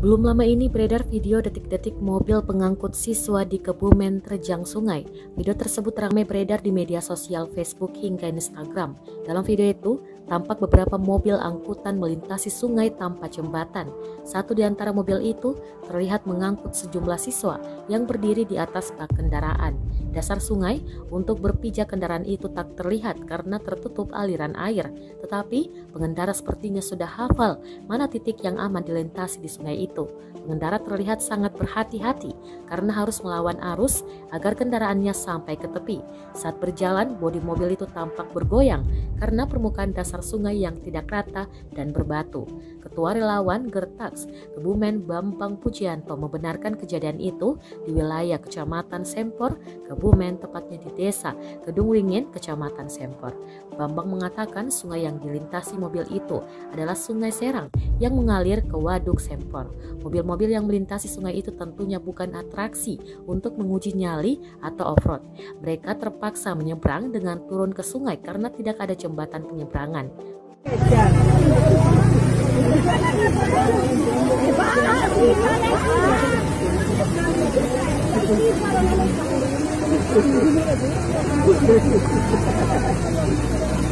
Belum lama ini beredar video detik-detik mobil pengangkut siswa di Kebumen terjang sungai. Video tersebut ramai beredar di media sosial Facebook hingga Instagram. Dalam video itu, tampak beberapa mobil angkutan melintasi sungai tanpa jembatan. Satu di antara mobil itu terlihat mengangkut sejumlah siswa yang berdiri di atas bak kendaraan. Dasar sungai untuk berpijak kendaraan itu tak terlihat karena tertutup aliran air. Tetapi pengendara sepertinya sudah hafal mana titik yang aman dilintasi di sungai itu. Pengendara terlihat sangat berhati-hati karena harus melawan arus agar kendaraannya sampai ke tepi. Saat berjalan, bodi mobil itu tampak bergoyang karena permukaan dasar sungai yang tidak rata dan berbatu. Ketua Relawan Gertaks Kebumen Bambang Pujianto membenarkan kejadian itu di wilayah Kecamatan Sempor, Kebumen, tepatnya di Desa Kedungringin, Kecamatan Sempor. Bambang mengatakan sungai yang dilintasi mobil itu adalah Sungai Serang yang mengalir ke Waduk Sempor. Mobil-mobil yang melintasi sungai itu tentunya bukan atraksi untuk menguji nyali atau off-road. Mereka terpaksa menyeberang dengan turun ke sungai karena tidak ada jembatan penyeberangan.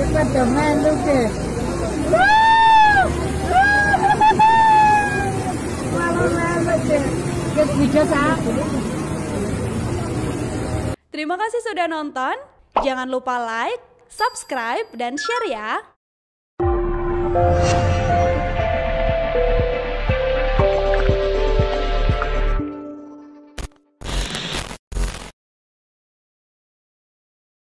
Cepat dong, lu deh. Terima kasih sudah nonton. Jangan lupa like, subscribe, dan share ya.